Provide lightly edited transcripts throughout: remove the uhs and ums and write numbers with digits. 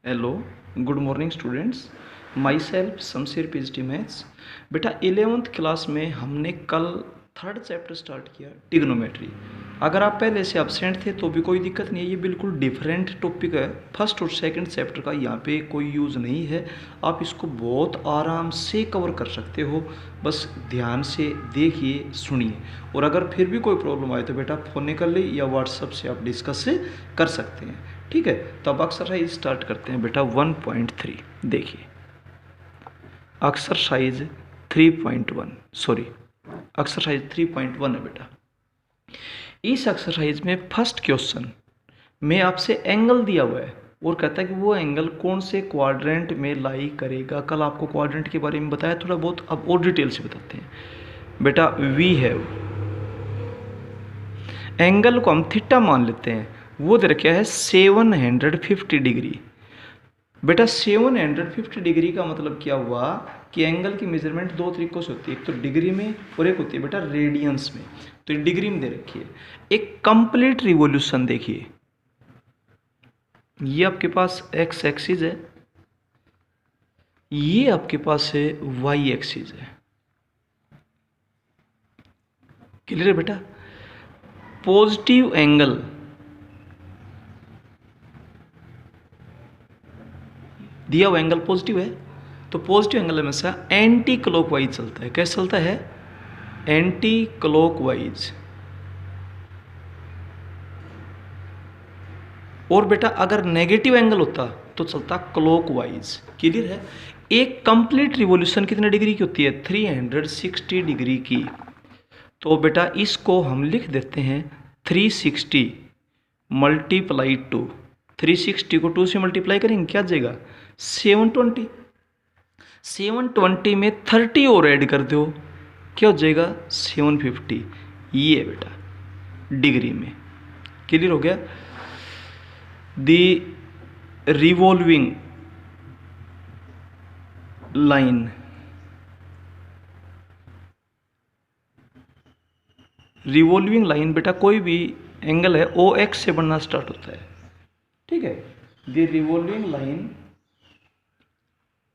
Hello, good morning students. My self Shamsher PhD maths. बेटा 11th class में हमने कल थर्ड चैप्टर स्टार्ट किया, ट्रिग्नोमेट्री। अगर आप पहले से एब्सेंट थे तो भी कोई दिक्कत नहीं है, ये बिल्कुल डिफरेंट टॉपिक है। फर्स्ट और सेकंड चैप्टर का यहाँ पे कोई यूज़ नहीं है, आप इसको बहुत आराम से कवर कर सकते हो। बस ध्यान से देखिए, सुनिए, और अगर फिर भी कोई प्रॉब्लम आए तो बेटा फ़ोन कर ले या व्हाट्सएप से आप डिस्कस कर सकते हैं। ठीक है, तो अब एक्सरसाइज स्टार्ट करते हैं बेटा। 1.3 देखिए, एक्सरसाइज 3.1 सॉरी एक्सरसाइज 3.1 है बेटा। इस एक्सरसाइज में फर्स्ट क्वेश्चन में आपसे एंगल दिया हुआ है और कहता है कि वो एंगल कौन से क्वाड्रेंट में लाई करेगा। कल आपको क्वाड्रेंट के बारे में बताया थोड़ा बहुत, अब और डिटेल से बताते हैं बेटा। वी हैव एंगल को हम थीटा मान लेते हैं, वो दे रखा है 750 डिग्री। बेटा 750 डिग्री का मतलब क्या हुआ कि एंगल की मेजरमेंट दो तरीकों से होती है, एक तो डिग्री में और एक होती है बेटा रेडियंस में। तो डिग्री में दे रखी है। एक कंप्लीट रिवॉल्यूशन देखिए, ये आपके पास एक्स एक्सिस है, ये आपके पास है वाई एक्सिस है। क्लियर है बेटा। पॉजिटिव एंगल दिया हुआ एंगल पॉजिटिव है, तो पॉजिटिव एंगल हमेशा एंटी क्लॉकवाइज चलता है। कैसे चलता है? Anti clockwise. और बेटा अगर नेगेटिव एंगल होता तो चलता क्लॉकवाइज। क्लियर है। एक कंप्लीट रिवॉल्यूशन कितने डिग्री की होती है? 360 डिग्री की। तो बेटा इसको हम लिख देते हैं 360 मल्टीप्लाई टू। 360 को 2 से मल्टीप्लाई करेंगे, क्या आ जाएगा? 720। 720 में 30 और ऐड कर दो, क्या हो जाएगा? 750। ये है बेटा डिग्री में। क्लियर हो गया। The revolving line revolving line बेटा कोई भी एंगल है ओ एक्स से बनना स्टार्ट होता है। ठीक है। The revolving line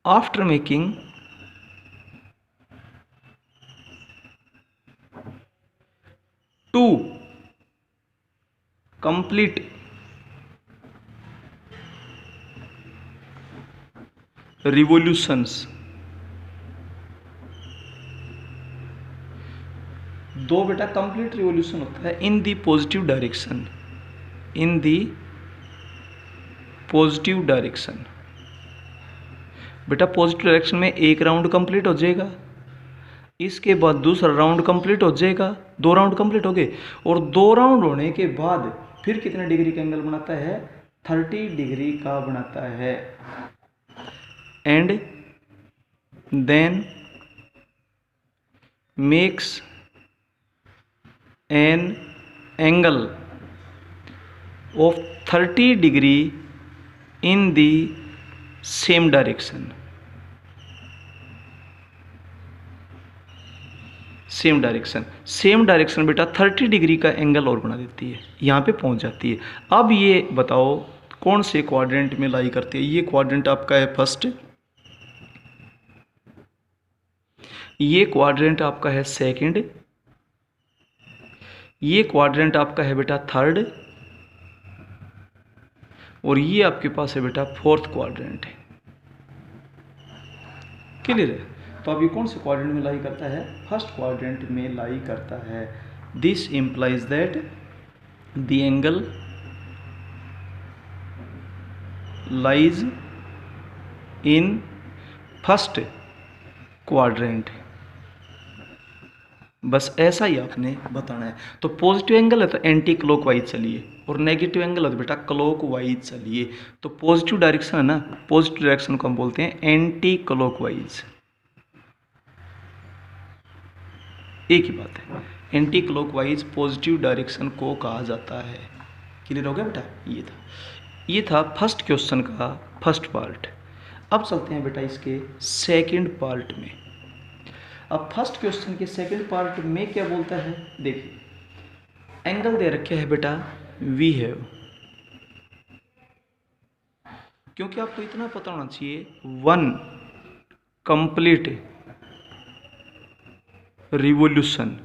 after making two complete revolutions, दो बेटा कंप्लीट रिवॉल्यूशन होता है in the positive direction. In the positive direction बेटा पॉजिटिव डायरेक्शन में एक राउंड कंप्लीट हो जाएगा, इसके बाद दूसरा राउंड कंप्लीट हो जाएगा, 2 राउंड कंप्लीट हो गए। और 2 राउंड होने के बाद फिर कितने डिग्री का एंगल बनाता है? 30 डिग्री का बनाता है। And then makes an angle of 30 degree in the same direction. Same direction बेटा 30 डिग्री का एंगल और बना देती है, यहाँ पे पहुँच जाती है। अब ये बताओ कौन से क्वाड्रेंट में लाई करती है? ये क्वाड्रेंट आपका है फर्स्ट, ये क्वाड्रेंट आपका है सेकंड, ये क्वाड्रेंट आपका है बेटा थर्ड, और ये आपके पास है बेटा फोर्थ क्वाड्रेंट है। क्लियर है। तो अब ये कौन से क्वाड्रेंट में लाई करता है? फर्स्ट क्वाड्रेंट में लाई करता है। This implies that the angle lies in first quadrant. बस ऐसा ही आपने बताना है। तो पॉजिटिव एंगल है तो एंटी क्लॉकवाइज चलिए, और नेगेटिव एंगल है तो बेटा क्लॉकवाइज चलिए। तो पॉजिटिव डायरेक्शन है ना, पॉजिटिव डायरेक्शन को हम बोलते हैं एंटी क्लॉकवाइज। एक ही बात है, एंटी क्लॉकवाइज पॉजिटिव डायरेक्शन को कहा जाता है। क्लियर हो गया बेटा। ये था फर्स्ट क्वेश्चन का फर्स्ट पार्ट। अब चलते हैं बेटा इसके सेकंड पार्ट में। अब फर्स्ट क्वेश्चन के सेकंड पार्ट में क्या बोलता है? देखिए, एंगल दे रखे है बेटा वी हैव, क्योंकि आपको इतना पता होना चाहिए, one complete revolution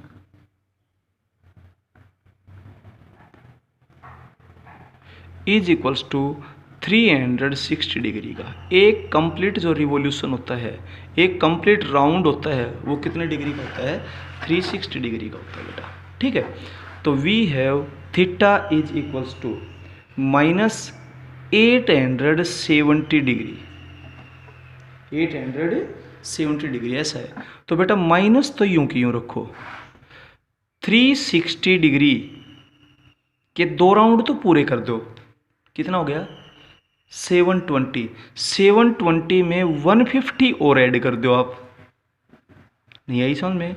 is equals to 360 degree का। एक कंप्लीट जो रिवॉल्यूशन होता है, एक कंप्लीट राउंड होता है, वो कितने डिग्री का होता है? 360 डिग्री का होता है बेटा। ठीक है, तो we have theta is equals to -870 degree, 870 degree ऐसा है। तो बेटा माइनस तो यूं की यूं रखो, 360 डिग्री के 2 राउंड तो पूरे कर दो, कितना हो गया? 720। 720 में 150 और ऐड कर दो आप, नहीं आई समझ में?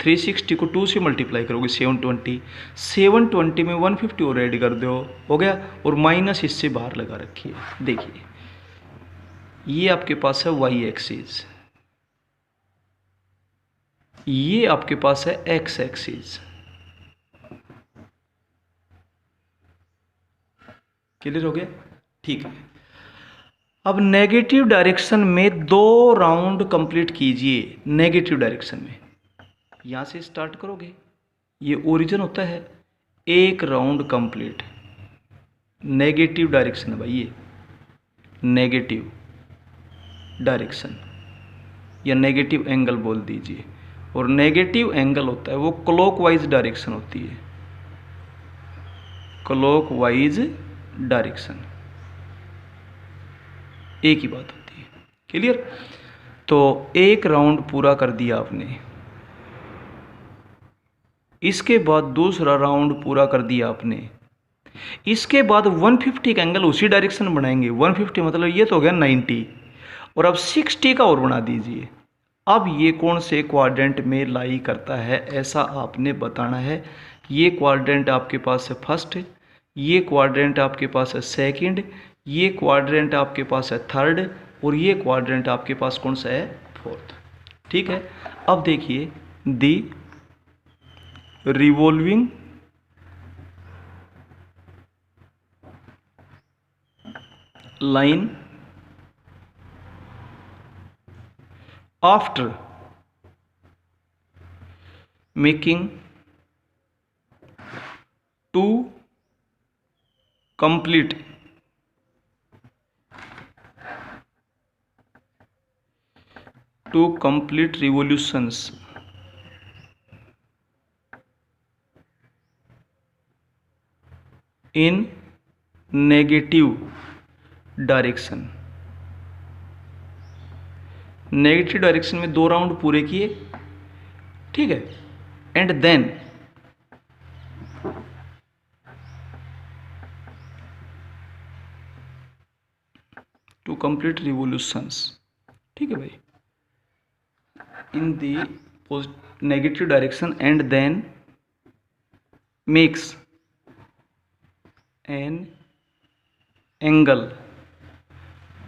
360 को 2 से मल्टीप्लाई करोगे 720, 720 में 150 और ऐड कर दो, हो गया। और माइनस इससे बाहर लगा रखिए। देखिए ये आपके पास है वाई एक्सिस, ये आपके पास है एक्स एक्सिस। क्लियर हो गया? ठीक है। अब नेगेटिव डायरेक्शन में 2 राउंड कंप्लीट कीजिए। नेगेटिव डायरेक्शन में यहां से स्टार्ट करोगे, ये ओरिजिन होता है, 1 राउंड कंप्लीट। नेगेटिव डायरेक्शन है भाई, ये नेगेटिव डायरेक्शन या नेगेटिव एंगल बोल दीजिए। और नेगेटिव एंगल होता है वो क्लॉकवाइज डायरेक्शन होती है, क्लॉकवाइज डायरेक्शन, एक ही बात होती है। क्लियर? तो 1 राउंड पूरा कर दिया आपने, इसके बाद दूसरा राउंड पूरा कर दिया आपने, इसके बाद 150 का एंगल उसी डायरेक्शन बनाएंगे। 150 मतलब ये तो हो गया 90, और अब 60 का और बना दीजिए। अब ये कौन से क्वाड्रेंट में लाई करता है ऐसा आपने बताना है। ये क्वाड्रेंट आपके पास है फर्स्ट, ये क्वाड्रेंट आपके पास है सेकंड, ये क्वाड्रेंट आपके पास है थर्ड, और ये क्वाड्रेंट आपके पास कौन सा है? फोर्थ। ठीक है, अब देखिए the revolving line after making 2 complete revolutions in negative direction। Negative direction में 2 राउंड पूरे किए, ठीक है, and then two complete revolutions, ठीक है भाई, in the negative direction and then makes an angle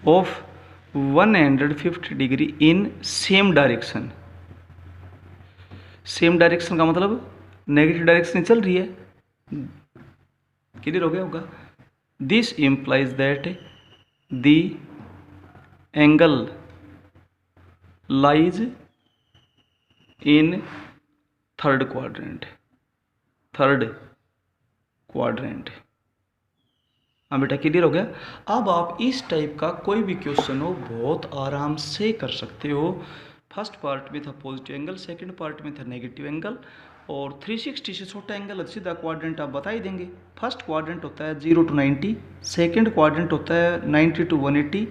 of 150 degree in same direction. Same direction का मतलब नेगेटिव डायरेक्शन चल रही है। क्लियर हो गया होगा? This implies that the angle lies in third quadrant. हाँ बेटा, क्लियर हो गया? अब आप इस टाइप का कोई भी क्वेश्चन हो बहुत आराम से कर सकते हो। फर्स्ट पार्ट में था पॉजिटिव एंगल, सेकंड पार्ट में था नेगेटिव एंगल, और 360 से छोटा एंगल सीधा क्वाड्रेंट आप बता ही देंगे। फर्स्ट क्वाड्रेंट होता है 0 to 90, सेकंड क्वाड्रेंट होता है 90 to 180,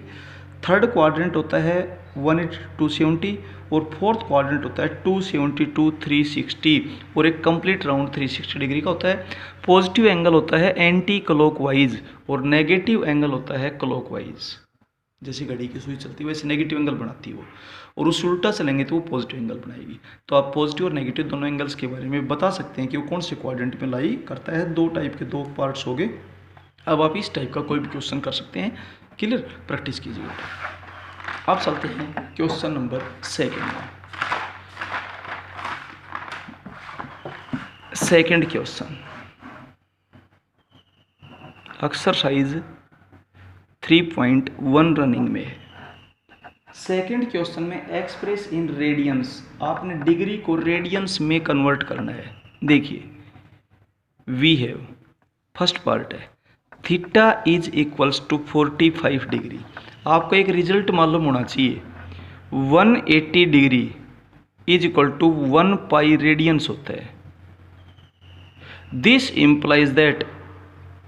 थर्ड क्वाड्रेंट होता है 180 to 270, और फोर्थ क्वाड्रेंट होता है 270 to 360, और एक कंप्लीट राउंड 360 डिग्री का होता है। पॉजिटिव एंगल होता है एंटी क्लॉकवाइज और नेगेटिव एंगल होता है क्लॉकवाइज। जैसे घड़ी की सुई चलती है वैसे नेगेटिव एंगल बनाती है वो, और उस उल्टा चलेंगे तो वो पॉजिटिव एंगल बनाएगी। तो आप पॉजिटिव और नेगेटिव दोनों एंगल्स के बारे में बता सकते हैं कि वो कौन से क्वाड्रेंट में लाई करता है। 2 टाइप के 2 पार्ट्स हो गए। अब आप इस टाइप का कोई भी क्वेश्चन कर सकते हैं। क्लियर? प्रैक्टिस कीजिए। अब चलते हैं question number 2 second question, exercise 3.1 running में है। सेकंड क्वेश्चन में एक्सप्रेस इन रेडियंस, आपने डिग्री को रेडियंस में कन्वर्ट करना है। देखिए वी हैव, फर्स्ट पार्ट है theta is equals to 45 degree. आपको एक रिजल्ट मालूम होना चाहिए 180 degree is equal to 1 pi radians होता है। दिस इम्प्लाइज दैट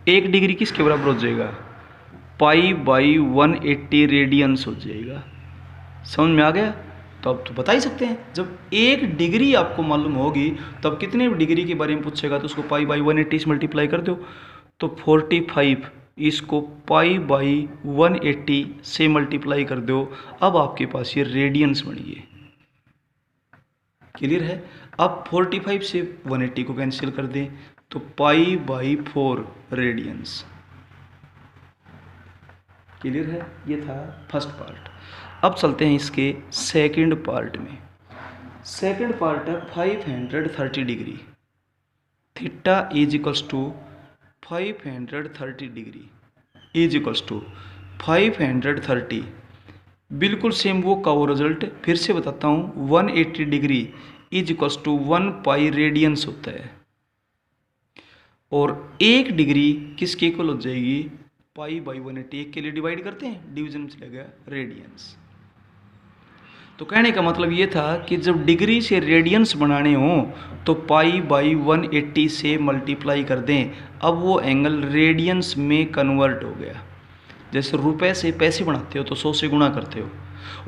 1 डिग्री किसके बराबर हो जाएगा, पाई बाई 180 रेडियंस हो जाएगा। समझ में आ गया? तो अब तो बता ही सकते हैं, जब 1 डिग्री आपको मालूम होगी तब कितने डिग्री के बारे में पूछेगा तो उसको पाई बाई 180 से मल्टीप्लाई कर दो। तो 45 इसको पाई बाई 180 से मल्टीप्लाई कर दो। अब आपके पास ये रेडियंस बन गए। क्लियर है? अब 45 से 180 को कैंसिल कर दें तो पाई बाई 4 रेडियंस। क्लियर है? ये था फर्स्ट पार्ट। अब चलते हैं इसके सेकंड पार्ट में। सेकंड पार्ट है 530 degree, theta is equals to 530 degree is equals to 530, बिल्कुल सेम वो का वो रिजल्ट फिर से बताता हूँ। 180 degree is equals to 1 pi radians होता है, और 1 डिग्री किसके इक्वल हो जाएगी, पाई बाई 180। एक के लिए डिवाइड करते हैं, डिवीजन में चलेगा रेडियंस। तो कहने का मतलब ये था कि जब डिग्री से रेडियंस बनाने हो तो पाई बाई 180 से मल्टीप्लाई कर दें। अब वो एंगल रेडियंस में कन्वर्ट हो गया। जैसे रुपए से पैसे बनाते हो तो 100 से गुणा करते हो,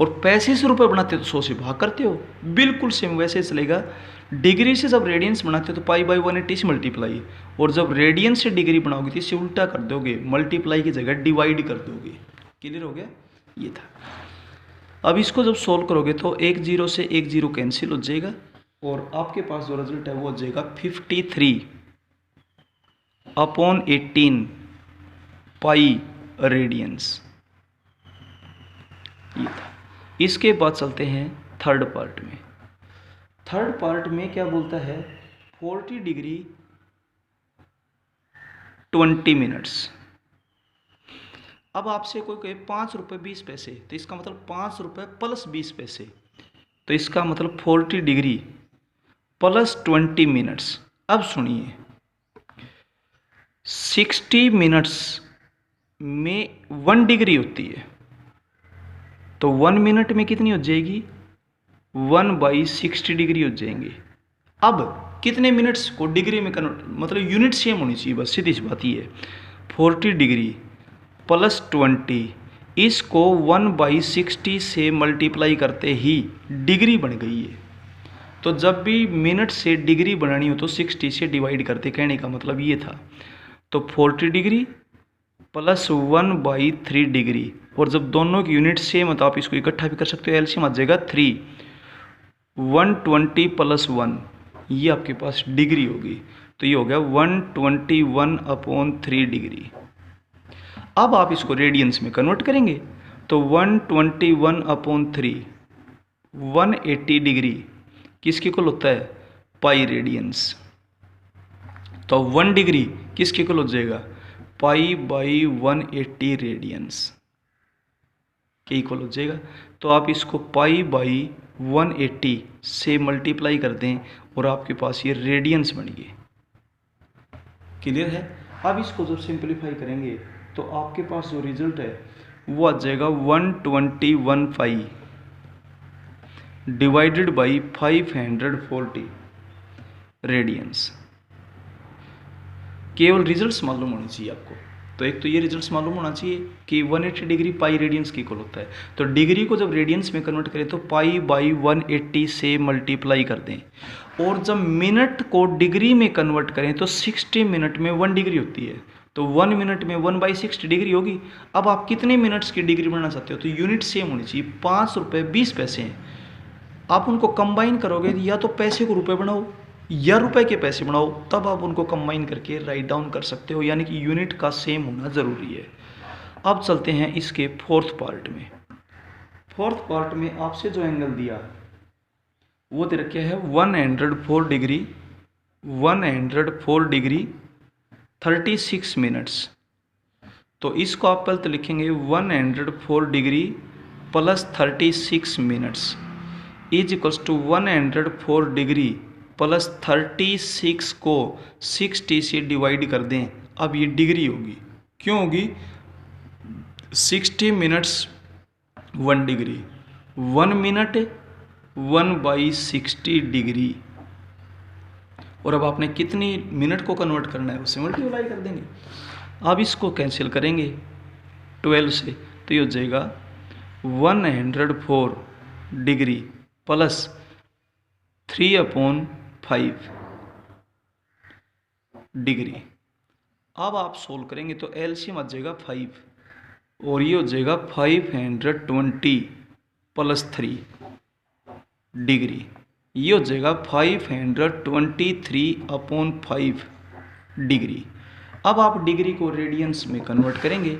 और पैसे से रुपए बनाते हो तो 100 से भाग करते हो, बिल्कुल सेम वैसे चलेगा। डिग्री से जब रेडियंस बनाते हो तो पाई बाई 180 से मल्टीप्लाई, और जब रेडियंस से डिग्री बनाओगे तो इसे उल्टा कर दोगे, मल्टीप्लाई की जगह डिवाइड कर दोगे। क्लियर हो गया? ये था। अब इसको जब सोल्व करोगे तो 1 0 से 1 0 कैंसिल हो जाएगा, और आपके पास जो रिजल्ट है वो हो जाएगा 53/18 पाई रेडियंस। ये था। इसके बाद चलते हैं थर्ड पार्ट में। थर्ड पार्ट में क्या बोलता है, 40 डिग्री 20 मिनट्स। अब आपसे कोई कहे 5 रुपये 20 पैसे, तो इसका मतलब 5 रुपये प्लस 20 पैसे, तो इसका मतलब 40 डिग्री प्लस 20 मिनट्स। अब सुनिए, 60 मिनट्स में 1 डिग्री होती है, तो 1 मिनट में कितनी हो जाएगी, 1/60 डिग्री हो जाएंगे। अब कितने मिनट्स को डिग्री में कन्वर्ट, मतलब यूनिट सेम होनी चाहिए, बस सीधी सी बात ही है। 40 डिग्री प्लस 20, इसको 1/60 से मल्टीप्लाई करते ही डिग्री बन गई है। तो जब भी मिनट से डिग्री बनानी हो तो 60 से डिवाइड करते, कहने का मतलब ये था। तो 40 डिग्री प्लस 1/3 डिग्री, और जब दोनों की यूनिट सेम है तो आप इसको इकट्ठा भी कर सकते हो, एलसीएम आ जाएगा 3। 120 प्लस 1, ये आपके पास डिग्री होगी, तो ये हो गया 121/3 डिग्री। अब आप इसको रेडियंस में कन्वर्ट करेंगे तो 121/3 180 डिग्री किसके इक्वल होता है, पाई रेडियंस। तो 1 डिग्री किसके इक्वल हो जाएगा, पाई बाई 180 रेडियंस के इक्वल हो जाएगा। तो आप इसको पाई बाई 180 से मल्टीप्लाई कर दें और आपके पास ये रेडियंस बन गए। क्लियर है? अब इसको जब सिंपलीफाई करेंगे तो आपके पास जो रिजल्ट है वो आ जाएगा 121 पाई डिवाइडेड बाई 540 रेडियंस। केवल रिजल्ट्स मालूम होने चाहिए आपको। तो एक तो ये रिजल्ट्स मालूम होना चाहिए कि 180 डिग्री पाई रेडियंस के इक्वल होता है। तो डिग्री को जब रेडियंस में कन्वर्ट करें तो पाई बाई 180 से मल्टीप्लाई कर दें, और जब मिनट को डिग्री में कन्वर्ट करें तो 60 मिनट में 1 डिग्री होती है, तो 1 मिनट में 1/60 डिग्री होगी। अब आप कितने मिनट्स की डिग्री बनाना चाहते हो, तो यूनिट सेम होनी चाहिए। 5 रुपये 20 पैसे हैं, आप उनको कंबाइन करोगे, या तो पैसे को रुपए बनाओ या रुपए के पैसे बनाओ, तब आप उनको कंबाइन करके राइट डाउन कर सकते हो, यानी कि यूनिट का सेम होना ज़रूरी है। अब चलते हैं इसके फोर्थ पार्ट में। फोर्थ पार्ट में आपसे जो एंगल दिया वो दे रखा है 104 डिग्री 104 डिग्री 36 मिनट्स। तो इसको आप पहले तो लिखेंगे 104 degree plus 36 minutes is equals to 104 degree plus 36 को 60 से डिवाइड कर दें। अब ये डिग्री होगी, क्यों होगी? 60 मिनट्स 1 डिग्री, 1 मिनट 1/60 डिग्री। और अब आपने कितनी मिनट को कन्वर्ट करना है उससे मल्टीप्लाई कर देंगे। अब इसको कैंसिल करेंगे 12 से, तो ये हो जाएगा 104 डिग्री प्लस 3/5 डिग्री। अब आप सोल्व करेंगे तो एलसीएम आ जाएगा 5 और ये हो जाएगा 520 प्लस 3 डिग्री। ये हो जाएगा 523/5 डिग्री। अब आप डिग्री को रेडियंस में कन्वर्ट करेंगे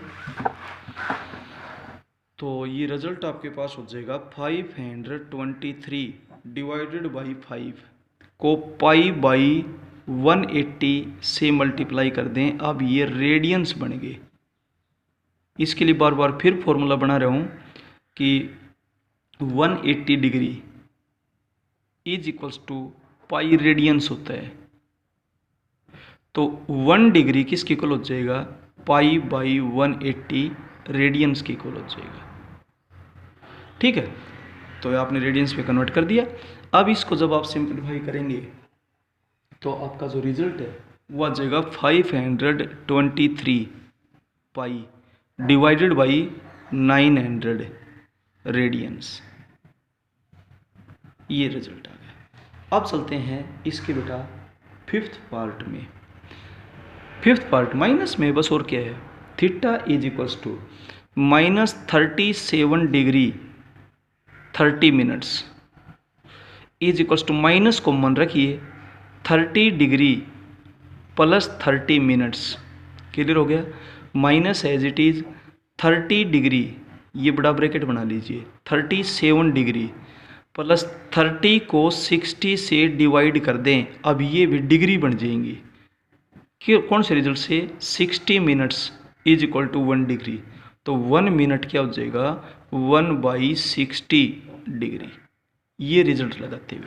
तो ये रिजल्ट आपके पास हो जाएगा 523 डिवाइडेड बाई 5 को π/180 से मल्टीप्लाई कर दें। अब ये रेडियंस बन गए। इसके लिए बार बार फिर फॉर्मूला बना रहा हूँ कि 180 degree is equals to pi radians होता है। तो 1 डिग्री किसके इक्वल हो जाएगा? π/180 रेडियंस के इक्वल हो जाएगा। ठीक है, तो आपने रेडियंस पे कन्वर्ट कर दिया। अब इसको जब आप सिंप्लीफाई करेंगे तो आपका जो रिजल्ट है वो आ जाएगा 523 पाई डिवाइडेड बाई 900 रेडियंस। ये रिजल्ट आ गया। अब चलते हैं इसके बेटा 5th पार्ट में। 5th पार्ट माइनस में, बस और क्या है, theta is equals to -37 degree 30 minutes is equals to minus common रखिए 30 डिग्री प्लस 30 मिनट्स। क्लियर हो गया? Minus as it is 30 degree, ये बड़ा ब्रैकेट बना लीजिए, 37 डिग्री प्लस 30 को 60 से डिवाइड कर दें। अब ये भी डिग्री बन जाएंगी कि कौन से रिजल्ट से? 60 minutes is equal to 1 degree. तो 1 मिनट क्या हो जाएगा? 1/60 डिग्री। ये रिजल्ट लगाते हुए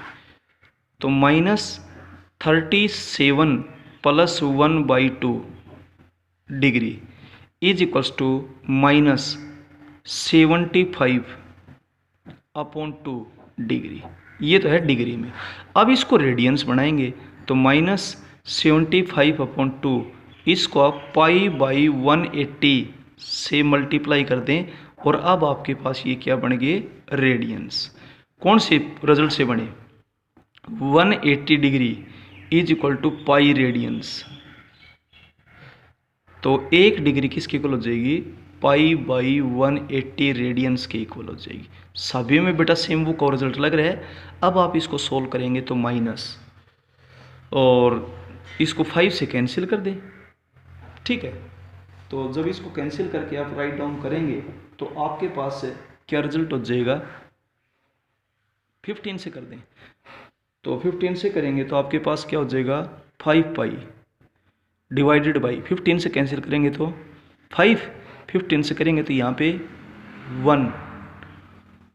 तो -37 plus 1/2 degree is equals to -75/2 degree. ये तो है डिग्री में। अब इसको रेडियंस बनाएंगे तो -75/2 इसको आप π/180 से मल्टीप्लाई कर दें और अब आपके पास ये क्या बन गए? रेडियंस। कौन से रिजल्ट से बने? 180 degree is equal to pi radians. तो 1 डिग्री किसके इक्वल हो जाएगी? π/180 रेडियंस के इक्वल हो जाएगी। सभी में बेटा सेम वो का रिजल्ट लग रहा है। अब आप इसको सोल्व करेंगे तो माइनस और इसको 5 से कैंसिल कर दें। ठीक है, तो जब इसको कैंसिल करके आप राइट डाउन करेंगे तो आपके पास क्या रिजल्ट हो जाएगा? 15 से कर दें तो 15 से करेंगे तो आपके पास क्या हो जाएगा? 5 पाई डिवाइडेड बाई 15 से कैंसिल करेंगे तो 5, 15 से करेंगे तो यहाँ पे 1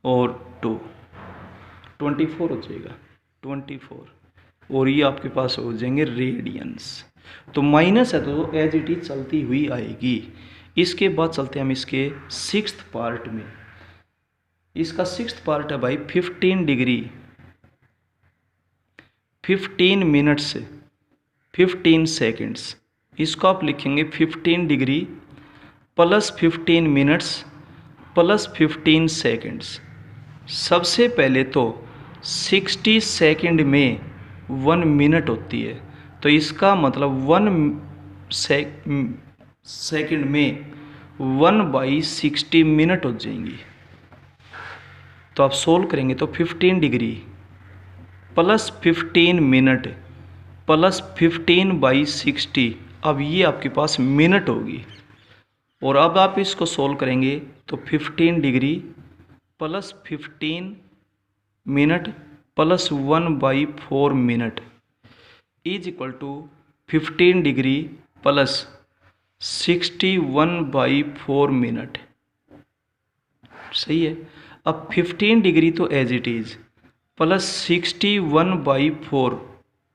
और 2 24 हो जाएगा, 24। और ये आपके पास हो जाएंगे रेडियंस। तो माइनस है तो एज इट इज चलती हुई आएगी। इसके बाद चलते हैं हम इसके 6th पार्ट में। इसका 6th पार्ट है भाई 15 डिग्री 15 मिनट्स 15 सेकेंड्स। इसको आप लिखेंगे 15 degree plus 15 minutes plus 15 seconds. सबसे पहले तो 60 सेकेंड में 1 मिनट होती है, तो इसका मतलब 1 सेकेंड में 1/60 मिनट हो जाएंगी। तो आप सोल्व करेंगे तो 15 डिग्री प्लस 15 मिनट प्लस 15/60, अब ये आपके पास मिनट होगी। और अब आप इसको सोल्व करेंगे तो 15 degree plus 15 minute plus 1/4 minute is equal to 15 degree plus 61/4 minute, सही है। अब 15 डिग्री तो एज इट इज़, प्लस 61/4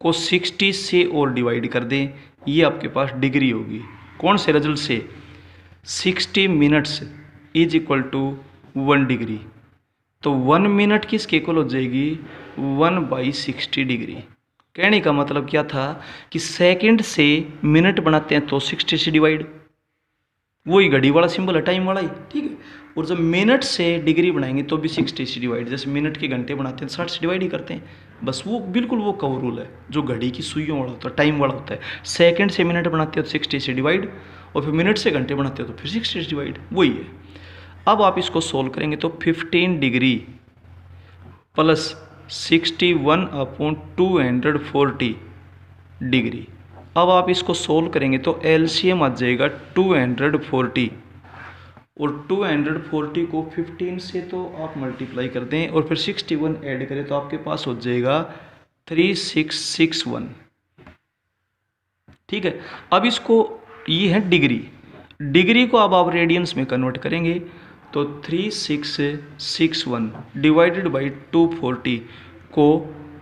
को 60 से और डिवाइड कर दें, ये आपके पास डिग्री होगी। कौन से रिजल्ट से? 60 minutes is equal to 1 degree. तो 1 मिनट किसके इक्वल हो जाएगी? 1/60 डिग्री। कहने का मतलब क्या था कि सेकंड से मिनट बनाते हैं तो 60 से डिवाइड, वही घड़ी वाला सिंबल है, टाइम वाला ही, ठीक है। और जब मिनट से डिग्री बनाएंगे तो भी 60 से डिवाइड, जैसे मिनट के घंटे बनाते हैं 60 से डिवाइड ही करते हैं, बस वो बिल्कुल वो कव रूल है जो घड़ी की सुइयों वाला होता है, टाइम वाला होता है। सेकंड से मिनट बनाते हो तो 60 से डिवाइड, और फिर मिनट से घंटे बनाते हो तो फिर 60 से डिवाइड, वही है। अब आप इसको सोल्व करेंगे तो 15 डिग्री प्लस 61/240 डिग्री। अब आप इसको सोल्व करेंगे तो एलसीएम आ जाएगा 240, और 240 को 15 से तो आप मल्टीप्लाई कर दें और फिर 61 ऐड करें तो आपके पास हो जाएगा 3661, ठीक है। अब इसको, ये है डिग्री, डिग्री को अब आप रेडियंस में कन्वर्ट करेंगे तो 3661 डिवाइडेड बाई 240 को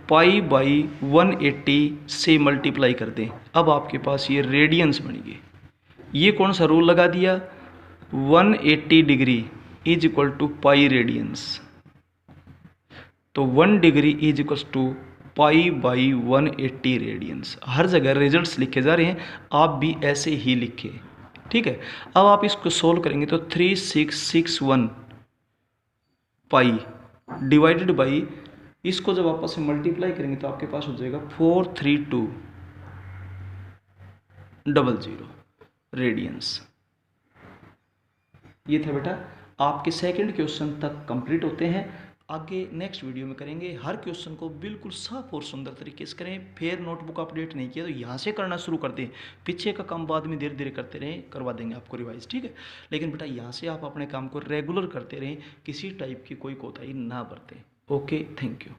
π/180 से मल्टीप्लाई कर दें, अब आपके पास ये रेडियंस बन गए। ये कौन सा रूल लगा दिया? 180 degree is equal to pi radians, तो 1 degree is equal to π/180 radians. हर जगह रिजल्ट्स लिखे जा रहे हैं, आप भी ऐसे ही लिखे, ठीक है। अब आप इसको सोल्व करेंगे तो 3661 पाई डिवाइडेड बाई, इसको जब आपस में मल्टीप्लाई करेंगे तो आपके पास हो जाएगा 43200 रेडियंस। ये था बेटा, आपके सेकंड क्वेश्चन तक कंप्लीट होते हैं। आगे नेक्स्ट वीडियो में करेंगे। हर क्वेश्चन को बिल्कुल साफ और सुंदर तरीके से करें। फिर नोटबुक अपडेट नहीं किया तो यहाँ से करना शुरू कर दें, पीछे का काम बाद में धीरे धीरे करते रहें, करवा देंगे आपको रिवाइज, ठीक है। लेकिन बेटा यहाँ से आप अपने काम को रेगुलर करते रहें, किसी टाइप की कोई कोताही ना बरतें। Okay, thank you.